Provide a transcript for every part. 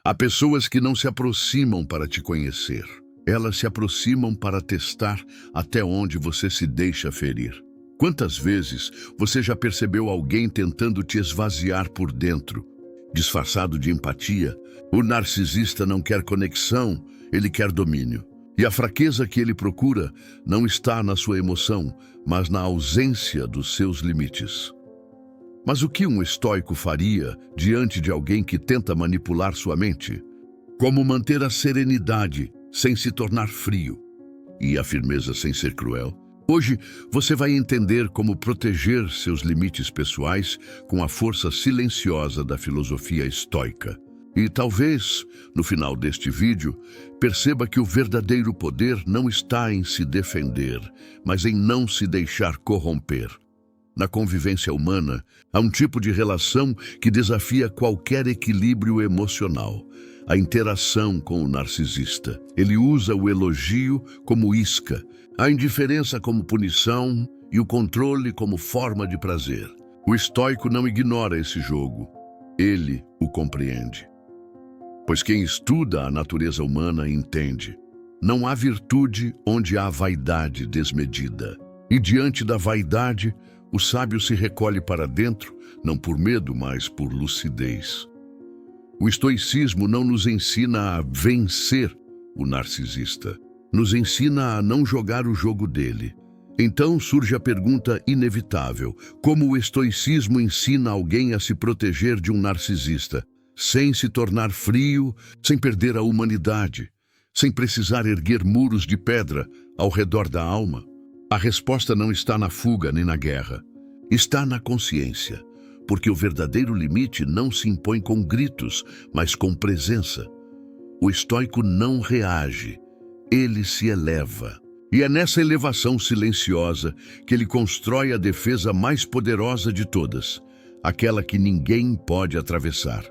Há pessoas que não se aproximam para te conhecer. Elas se aproximam para testar até onde você se deixa ferir. Quantas vezes você já percebeu alguém tentando te esvaziar por dentro, disfarçado de empatia? O narcisista não quer conexão, ele quer domínio. E a fraqueza que ele procura não está na sua emoção, mas na ausência dos seus limites. Mas o que um estoico faria diante de alguém que tenta manipular sua mente? Como manter a serenidade sem se tornar frio e a firmeza sem ser cruel? Hoje você vai entender como proteger seus limites pessoais com a força silenciosa da filosofia estoica. E talvez, no final deste vídeo, perceba que o verdadeiro poder não está em se defender, mas em não se deixar corromper. Na convivência humana, há um tipo de relação que desafia qualquer equilíbrio emocional: a interação com o narcisista. Ele usa o elogio como isca, a indiferença como punição e o controle como forma de prazer. O estoico não ignora esse jogo. Ele o compreende. Pois quem estuda a natureza humana entende: não há virtude onde há vaidade desmedida. E diante da vaidade, o sábio se recolhe para dentro, não por medo, mas por lucidez. O estoicismo não nos ensina a vencer o narcisista. Nos ensina a não jogar o jogo dele. Então surge a pergunta inevitável: como o estoicismo ensina alguém a se proteger de um narcisista, sem se tornar frio, sem perder a humanidade, sem precisar erguer muros de pedra ao redor da alma? A resposta não está na fuga nem na guerra. Está na consciência, porque o verdadeiro limite não se impõe com gritos, mas com presença. O estoico não reage, ele se eleva. E é nessa elevação silenciosa que ele constrói a defesa mais poderosa de todas, aquela que ninguém pode atravessar.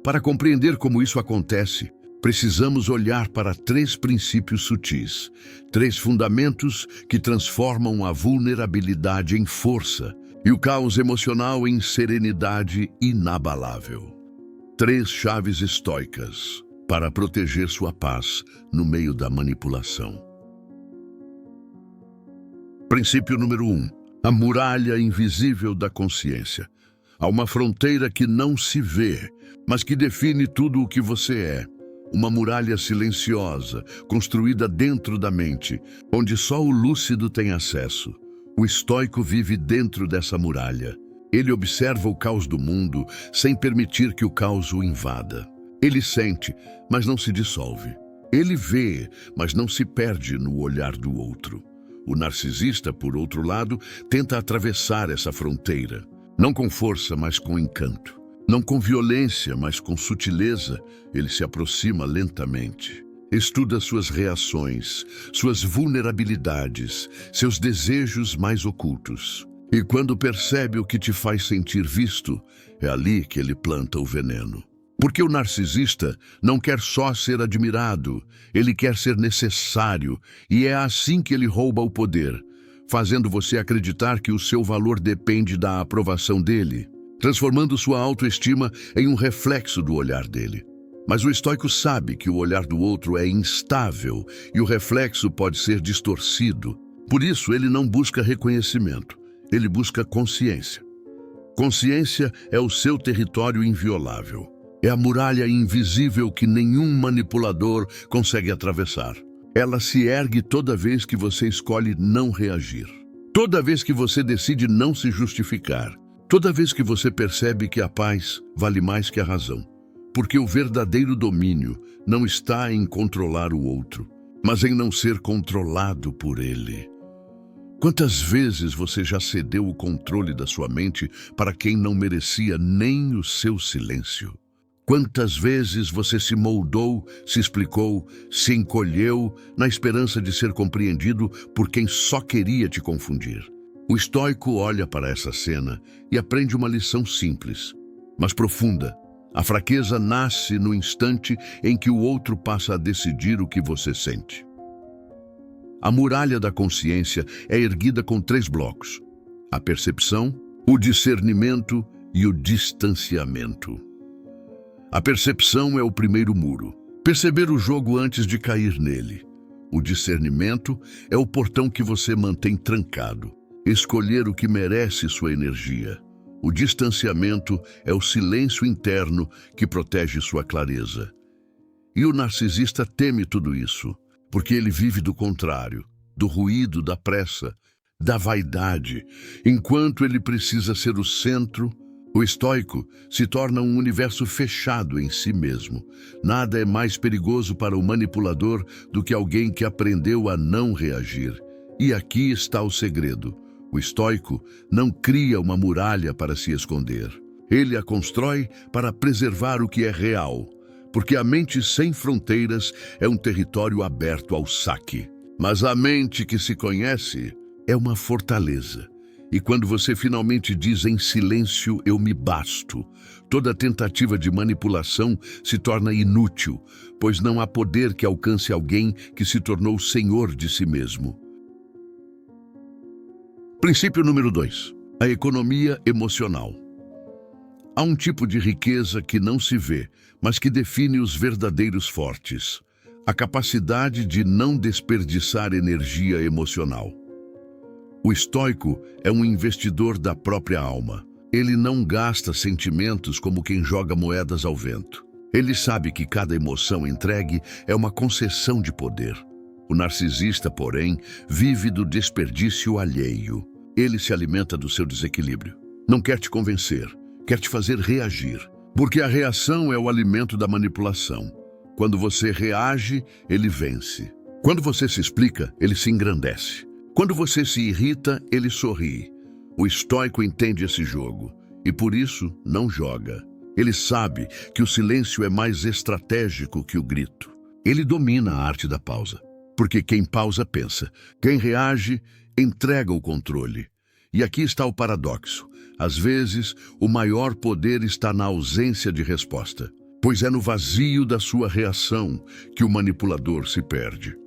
Para compreender como isso acontece, precisamos olhar para 3 princípios sutis, 3 fundamentos que transformam a vulnerabilidade em força e o caos emocional em serenidade inabalável. 3 chaves estoicas para proteger sua paz no meio da manipulação. Princípio número 1. A muralha invisível da consciência. Há uma fronteira que não se vê, mas que define tudo o que você é. Uma muralha silenciosa, construída dentro da mente, onde só o lúcido tem acesso. O estoico vive dentro dessa muralha. Ele observa o caos do mundo sem permitir que o caos o invada. Ele sente, mas não se dissolve. Ele vê, mas não se perde no olhar do outro. O narcisista, por outro lado, tenta atravessar essa fronteira. Não com força, mas com encanto. Não com violência, mas com sutileza, ele se aproxima lentamente. Estuda suas reações, suas vulnerabilidades, seus desejos mais ocultos. E quando percebe o que te faz sentir visto, é ali que ele planta o veneno. Porque o narcisista não quer só ser admirado, ele quer ser necessário, e é assim que ele rouba o poder, fazendo você acreditar que o seu valor depende da aprovação dele, transformando sua autoestima em um reflexo do olhar dele. Mas o estoico sabe que o olhar do outro é instável e o reflexo pode ser distorcido. Por isso, ele não busca reconhecimento, ele busca consciência. Consciência é o seu território inviolável. É a muralha invisível que nenhum manipulador consegue atravessar. Ela se ergue toda vez que você escolhe não reagir. Toda vez que você decide não se justificar. Toda vez que você percebe que a paz vale mais que a razão. Porque o verdadeiro domínio não está em controlar o outro, mas em não ser controlado por ele. Quantas vezes você já cedeu o controle da sua mente para quem não merecia nem o seu silêncio? Quantas vezes você se moldou, se explicou, se encolheu na esperança de ser compreendido por quem só queria te confundir? O estoico olha para essa cena e aprende uma lição simples, mas profunda. A fraqueza nasce no instante em que o outro passa a decidir o que você sente. A muralha da consciência é erguida com 3 blocos: a percepção, o discernimento e o distanciamento. A percepção é o primeiro muro. Perceber o jogo antes de cair nele. O discernimento é o portão que você mantém trancado. Escolher o que merece sua energia. O distanciamento é o silêncio interno que protege sua clareza. E o narcisista teme tudo isso, porque ele vive do contrário, do ruído, da pressa, da vaidade. Enquanto ele precisa ser o centro, o estoico se torna um universo fechado em si mesmo. Nada é mais perigoso para o manipulador do que alguém que aprendeu a não reagir. E aqui está o segredo. O estoico não cria uma muralha para se esconder. Ele a constrói para preservar o que é real, porque a mente sem fronteiras é um território aberto ao saque. Mas a mente que se conhece é uma fortaleza. E quando você finalmente diz em silêncio, eu me basto, toda tentativa de manipulação se torna inútil, pois não há poder que alcance alguém que se tornou senhor de si mesmo. Princípio número 2. A economia emocional. Há um tipo de riqueza que não se vê, mas que define os verdadeiros fortes. A capacidade de não desperdiçar energia emocional. O estoico é um investidor da própria alma. Ele não gasta sentimentos como quem joga moedas ao vento. Ele sabe que cada emoção entregue é uma concessão de poder. O narcisista, porém, vive do desperdício alheio. Ele se alimenta do seu desequilíbrio. Não quer te convencer, quer te fazer reagir. Porque a reação é o alimento da manipulação. Quando você reage, ele vence. Quando você se explica, ele se engrandece. Quando você se irrita, ele sorri. O estoico entende esse jogo e, por isso, não joga. Ele sabe que o silêncio é mais estratégico que o grito. Ele domina a arte da pausa, porque quem pausa pensa. Quem reage, entrega o controle. E aqui está o paradoxo. Às vezes, o maior poder está na ausência de resposta, pois é no vazio da sua reação que o manipulador se perde.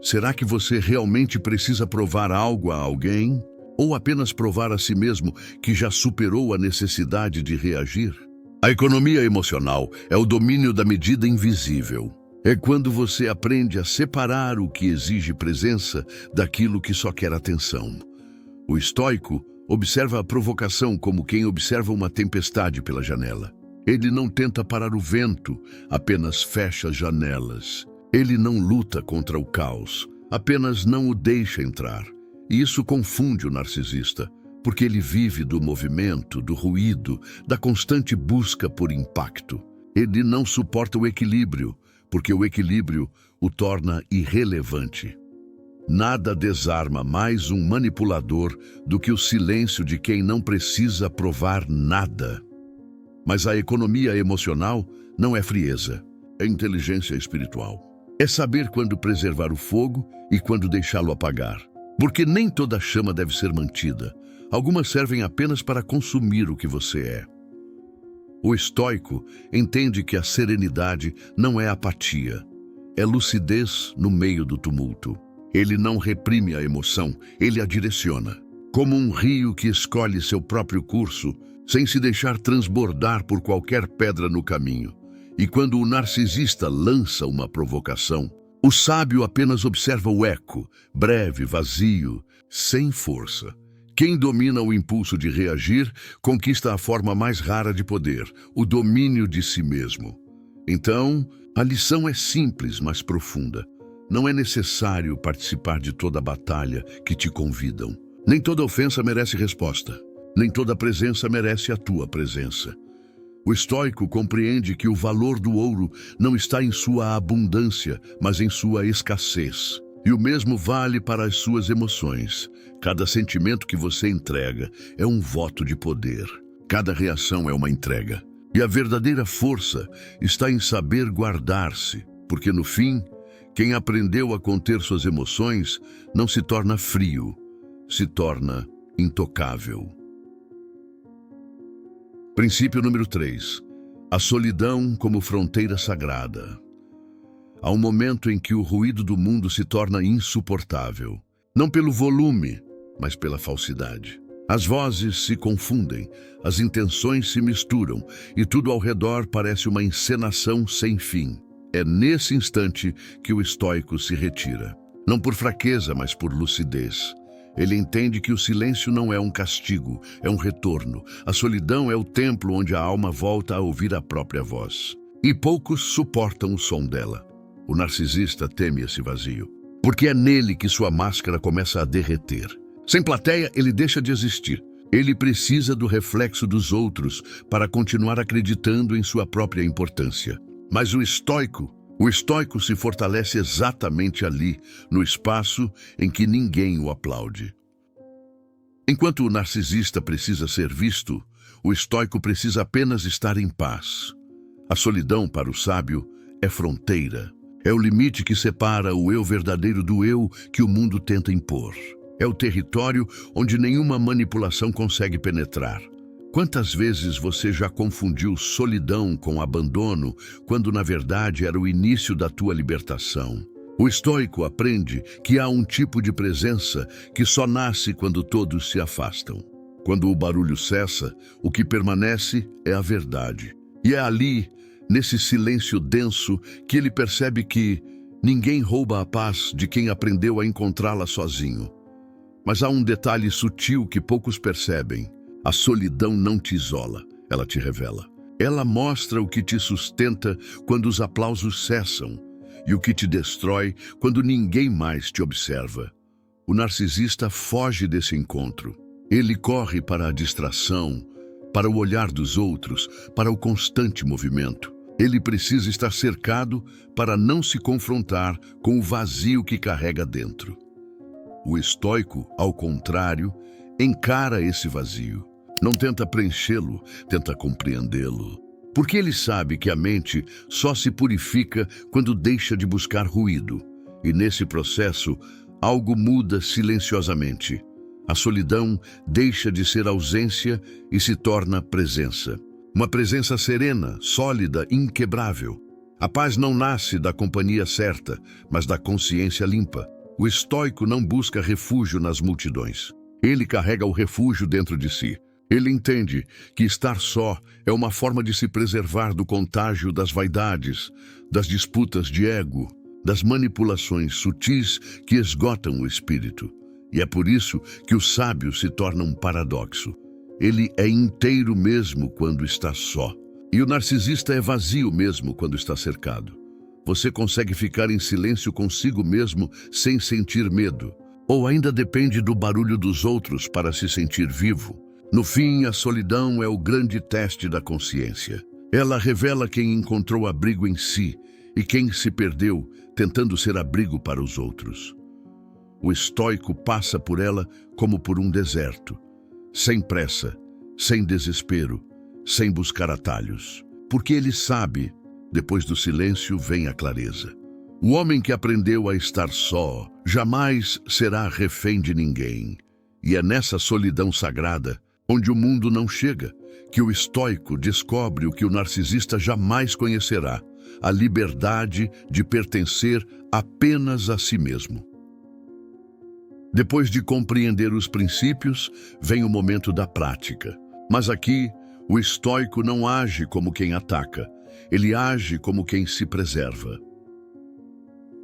Será que você realmente precisa provar algo a alguém? Ou apenas provar a si mesmo que já superou a necessidade de reagir? A economia emocional é o domínio da medida invisível. É quando você aprende a separar o que exige presença daquilo que só quer atenção. O estoico observa a provocação como quem observa uma tempestade pela janela. Ele não tenta parar o vento, apenas fecha as janelas. Ele não luta contra o caos, apenas não o deixa entrar. E isso confunde o narcisista, porque ele vive do movimento, do ruído, da constante busca por impacto. Ele não suporta o equilíbrio, porque o equilíbrio o torna irrelevante. Nada desarma mais um manipulador do que o silêncio de quem não precisa provar nada. Mas a economia emocional não é frieza, é inteligência espiritual. É saber quando preservar o fogo e quando deixá-lo apagar. Porque nem toda chama deve ser mantida. Algumas servem apenas para consumir o que você é. O estoico entende que a serenidade não é apatia, é lucidez no meio do tumulto. Ele não reprime a emoção, ele a direciona. Como um rio que escolhe seu próprio curso, sem se deixar transbordar por qualquer pedra no caminho. E quando o narcisista lança uma provocação, o sábio apenas observa o eco, breve, vazio, sem força. Quem domina o impulso de reagir, conquista a forma mais rara de poder, o domínio de si mesmo. Então, a lição é simples, mas profunda. Não é necessário participar de toda a batalha que te convidam. Nem toda ofensa merece resposta. Nem toda presença merece a tua presença. O estoico compreende que o valor do ouro não está em sua abundância, mas em sua escassez. E o mesmo vale para as suas emoções. Cada sentimento que você entrega é um voto de poder. Cada reação é uma entrega. E a verdadeira força está em saber guardar-se, porque no fim, quem aprendeu a conter suas emoções não se torna frio, se torna intocável. Princípio número 3. A solidão como fronteira sagrada. Há um momento em que o ruído do mundo se torna insuportável. Não pelo volume, mas pela falsidade. As vozes se confundem, as intenções se misturam e tudo ao redor parece uma encenação sem fim. É nesse instante que o estoico se retira. Não por fraqueza, mas por lucidez. Ele entende que o silêncio não é um castigo, é um retorno. A solidão é o templo onde a alma volta a ouvir a própria voz. E poucos suportam o som dela. O narcisista teme esse vazio, porque é nele que sua máscara começa a derreter. Sem plateia, ele deixa de existir. Ele precisa do reflexo dos outros para continuar acreditando em sua própria importância. Mas o estoico se fortalece exatamente ali, no espaço em que ninguém o aplaude. Enquanto o narcisista precisa ser visto, o estoico precisa apenas estar em paz. A solidão, para o sábio, é fronteira. É o limite que separa o eu verdadeiro do eu que o mundo tenta impor. É o território onde nenhuma manipulação consegue penetrar. Quantas vezes você já confundiu solidão com abandono, quando na verdade era o início da tua libertação? O estoico aprende que há um tipo de presença que só nasce quando todos se afastam. Quando o barulho cessa, o que permanece é a verdade. E é ali, nesse silêncio denso, que ele percebe que ninguém rouba a paz de quem aprendeu a encontrá-la sozinho. Mas há um detalhe sutil que poucos percebem. A solidão não te isola, ela te revela. Ela mostra o que te sustenta quando os aplausos cessam e o que te destrói quando ninguém mais te observa. O narcisista foge desse encontro. Ele corre para a distração, para o olhar dos outros, para o constante movimento. Ele precisa estar cercado para não se confrontar com o vazio que carrega dentro. O estoico, ao contrário, encara esse vazio. Não tenta preenchê-lo, tenta compreendê-lo. Porque ele sabe que a mente só se purifica quando deixa de buscar ruído. E nesse processo, algo muda silenciosamente. A solidão deixa de ser ausência e se torna presença. Uma presença serena, sólida, inquebrável. A paz não nasce da companhia certa, mas da consciência limpa. O estoico não busca refúgio nas multidões. Ele carrega o refúgio dentro de si. Ele entende que estar só é uma forma de se preservar do contágio das vaidades, das disputas de ego, das manipulações sutis que esgotam o espírito. E é por isso que o sábio se torna um paradoxo. Ele é inteiro mesmo quando está só. E o narcisista é vazio mesmo quando está cercado. Você consegue ficar em silêncio consigo mesmo sem sentir medo. Ou ainda depende do barulho dos outros para se sentir vivo. No fim, a solidão é o grande teste da consciência. Ela revela quem encontrou abrigo em si e quem se perdeu tentando ser abrigo para os outros. O estoico passa por ela como por um deserto, sem pressa, sem desespero, sem buscar atalhos. Porque ele sabe, depois do silêncio vem a clareza. O homem que aprendeu a estar só jamais será refém de ninguém. E é nessa solidão sagrada, onde o mundo não chega, que o estoico descobre o que o narcisista jamais conhecerá: a liberdade de pertencer apenas a si mesmo. Depois de compreender os princípios, vem o momento da prática. Mas aqui, o estoico não age como quem ataca, ele age como quem se preserva.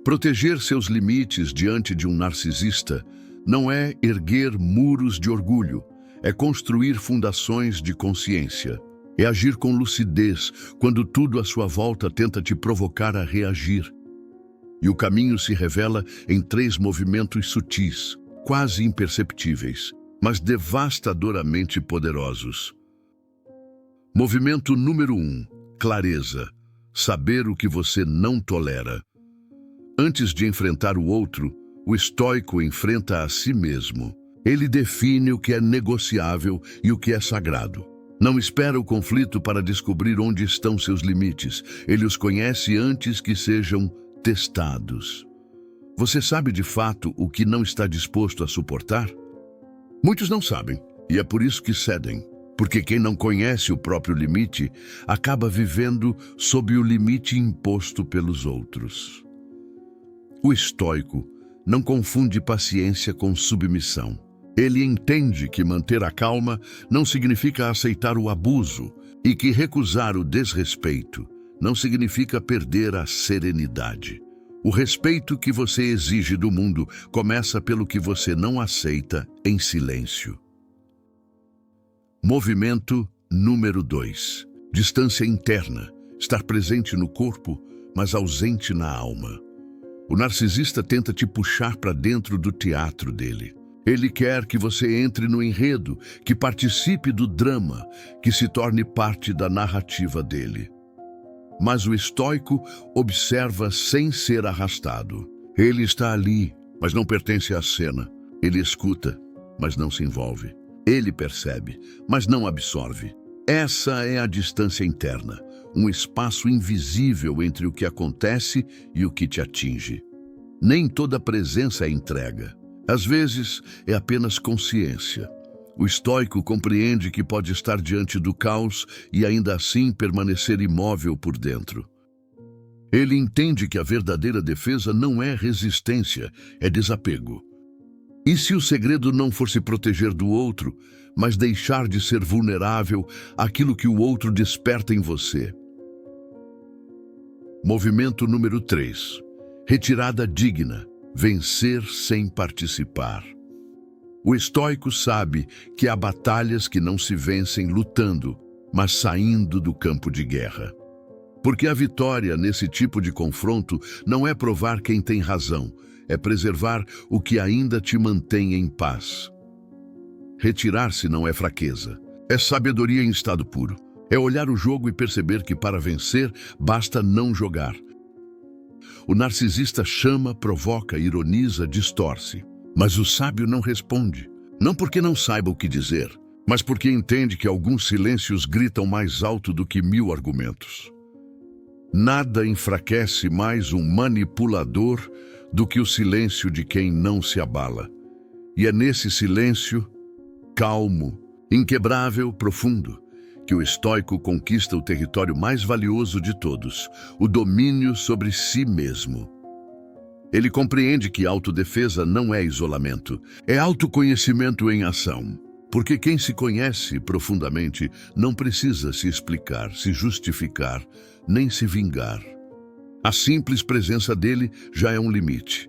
Proteger seus limites diante de um narcisista não é erguer muros de orgulho, é construir fundações de consciência. É agir com lucidez quando tudo à sua volta tenta te provocar a reagir. E o caminho se revela em 3 movimentos sutis, quase imperceptíveis, mas devastadoramente poderosos. Movimento número 1. Clareza. Saber o que você não tolera. Antes de enfrentar o outro, o estoico enfrenta a si mesmo. Ele define o que é negociável e o que é sagrado. Não espera o conflito para descobrir onde estão seus limites. Ele os conhece antes que sejam testados. Você sabe de fato o que não está disposto a suportar? Muitos não sabem, e é por isso que cedem. Porque quem não conhece o próprio limite acaba vivendo sob o limite imposto pelos outros. O estoico não confunde paciência com submissão. Ele entende que manter a calma não significa aceitar o abuso e que recusar o desrespeito não significa perder a serenidade. O respeito que você exige do mundo começa pelo que você não aceita em silêncio. Movimento número 2. Distância interna. Estar presente no corpo, mas ausente na alma. O narcisista tenta te puxar para dentro do teatro dele. Ele quer que você entre no enredo, que participe do drama, que se torne parte da narrativa dele. Mas o estoico observa sem ser arrastado. Ele está ali, mas não pertence à cena. Ele escuta, mas não se envolve. Ele percebe, mas não absorve. Essa é a distância interna, um espaço invisível entre o que acontece e o que te atinge. Nem toda presença é entrega. Às vezes, é apenas consciência. O estoico compreende que pode estar diante do caos e ainda assim permanecer imóvel por dentro. Ele entende que a verdadeira defesa não é resistência, é desapego. E se o segredo não for se proteger do outro, mas deixar de ser vulnerável àquilo que o outro desperta em você? Movimento número 3. Retirada digna. Vencer sem participar. O estoico sabe que há batalhas que não se vencem lutando, mas saindo do campo de guerra. Porque a vitória nesse tipo de confronto não é provar quem tem razão, é preservar o que ainda te mantém em paz. Retirar-se não é fraqueza, é sabedoria em estado puro. É olhar o jogo e perceber que para vencer basta não jogar. O narcisista chama, provoca, ironiza, distorce. Mas o sábio não responde. Não porque não saiba o que dizer, mas porque entende que alguns silêncios gritam mais alto do que 1000 argumentos. Nada enfraquece mais um manipulador do que o silêncio de quem não se abala. E é nesse silêncio, calmo, inquebrável, profundo, que o estoico conquista o território mais valioso de todos, o domínio sobre si mesmo. Ele compreende que autodefesa não é isolamento, é autoconhecimento em ação. Porque quem se conhece profundamente não precisa se explicar, se justificar, nem se vingar. A simples presença dele já é um limite.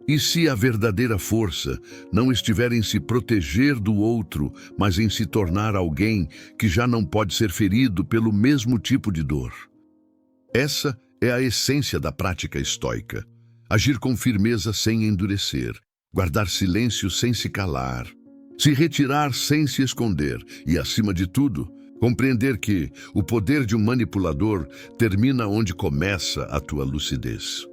E se a verdadeira força não estiver em se proteger do outro, mas em se tornar alguém que já não pode ser ferido pelo mesmo tipo de dor? Essa é a essência da prática estoica. Agir com firmeza sem endurecer, guardar silêncio sem se calar, se retirar sem se esconder e, acima de tudo, compreender que o poder de um manipulador termina onde começa a tua lucidez.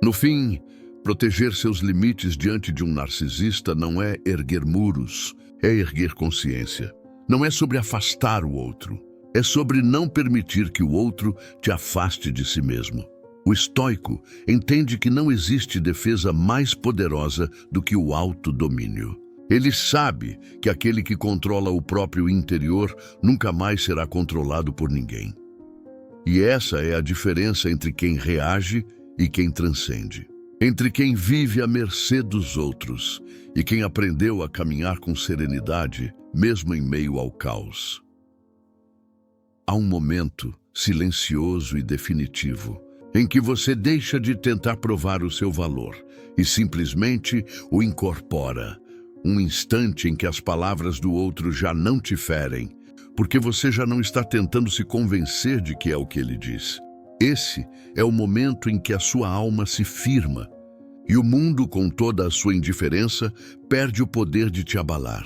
No fim, proteger seus limites diante de um narcisista não é erguer muros, é erguer consciência. Não é sobre afastar o outro, é sobre não permitir que o outro te afaste de si mesmo. O estoico entende que não existe defesa mais poderosa do que o autodomínio. Ele sabe que aquele que controla o próprio interior nunca mais será controlado por ninguém. E essa é a diferença entre quem reage e quem transcende. Entre quem vive à mercê dos outros e quem aprendeu a caminhar com serenidade, mesmo em meio ao caos. Há um momento silencioso e definitivo em que você deixa de tentar provar o seu valor e simplesmente o incorpora. Um instante em que as palavras do outro já não te ferem, porque você já não está tentando se convencer de que é o que ele diz. Esse é o momento em que a sua alma se firma e o mundo, com toda a sua indiferença, perde o poder de te abalar.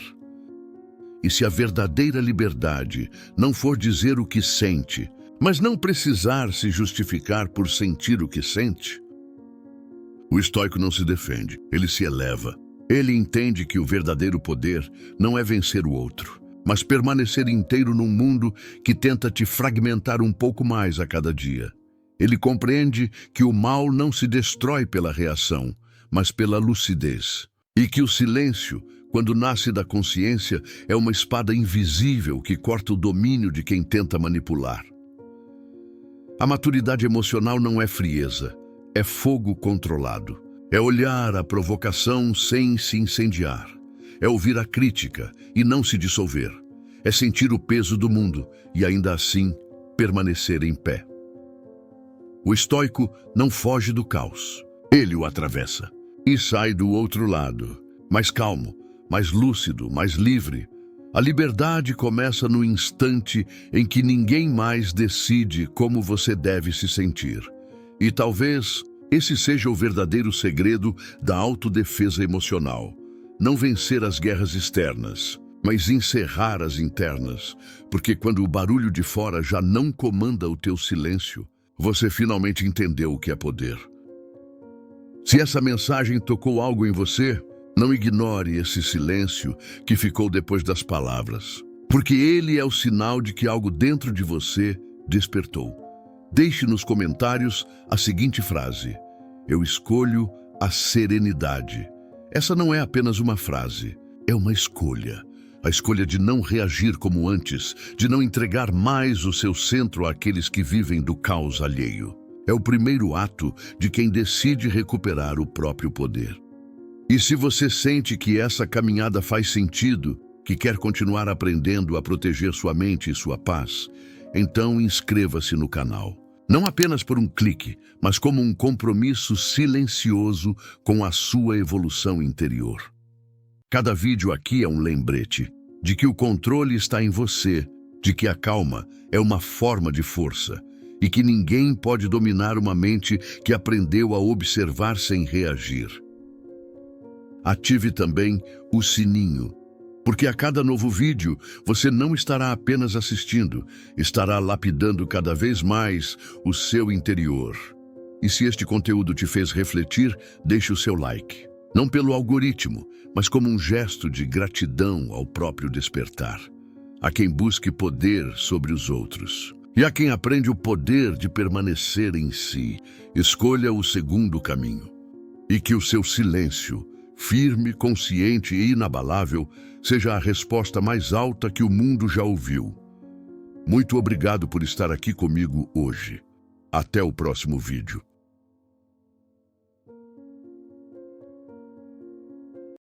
E se a verdadeira liberdade não for dizer o que sente, mas não precisar se justificar por sentir o que sente, o estoico não se defende, ele se eleva. Ele entende que o verdadeiro poder não é vencer o outro, mas permanecer inteiro num mundo que tenta te fragmentar um pouco mais a cada dia. Ele compreende que o mal não se destrói pela reação, mas pela lucidez. E que o silêncio, quando nasce da consciência, é uma espada invisível que corta o domínio de quem tenta manipular. A maturidade emocional não é frieza, é fogo controlado. É olhar a provocação sem se incendiar. É ouvir a crítica e não se dissolver. É sentir o peso do mundo e ainda assim permanecer em pé. O estoico não foge do caos. Ele o atravessa e sai do outro lado, mais calmo, mais lúcido, mais livre. A liberdade começa no instante em que ninguém mais decide como você deve se sentir. E talvez esse seja o verdadeiro segredo da autodefesa emocional. Não vencer as guerras externas, mas encerrar as internas, porque quando o barulho de fora já não comanda o teu silêncio, você finalmente entendeu o que é poder. Se essa mensagem tocou algo em você, não ignore esse silêncio que ficou depois das palavras, porque ele é o sinal de que algo dentro de você despertou. Deixe nos comentários a seguinte frase: eu escolho a serenidade. Essa não é apenas uma frase, é uma escolha. A escolha de não reagir como antes, de não entregar mais o seu centro àqueles que vivem do caos alheio. É o primeiro ato de quem decide recuperar o próprio poder. E se você sente que essa caminhada faz sentido, que quer continuar aprendendo a proteger sua mente e sua paz, então inscreva-se no canal. Não apenas por um clique, mas como um compromisso silencioso com a sua evolução interior. Cada vídeo aqui é um lembrete de que o controle está em você, de que a calma é uma forma de força e que ninguém pode dominar uma mente que aprendeu a observar sem reagir. Ative também o sininho, porque a cada novo vídeo você não estará apenas assistindo, estará lapidando cada vez mais o seu interior. E se este conteúdo te fez refletir, deixe o seu like. Não pelo algoritmo, mas como um gesto de gratidão ao próprio despertar. A quem busque poder sobre os outros. E a quem aprende o poder de permanecer em si, escolha o segundo caminho. E que o seu silêncio, firme, consciente e inabalável, seja a resposta mais alta que o mundo já ouviu. Muito obrigado por estar aqui comigo hoje. Até o próximo vídeo.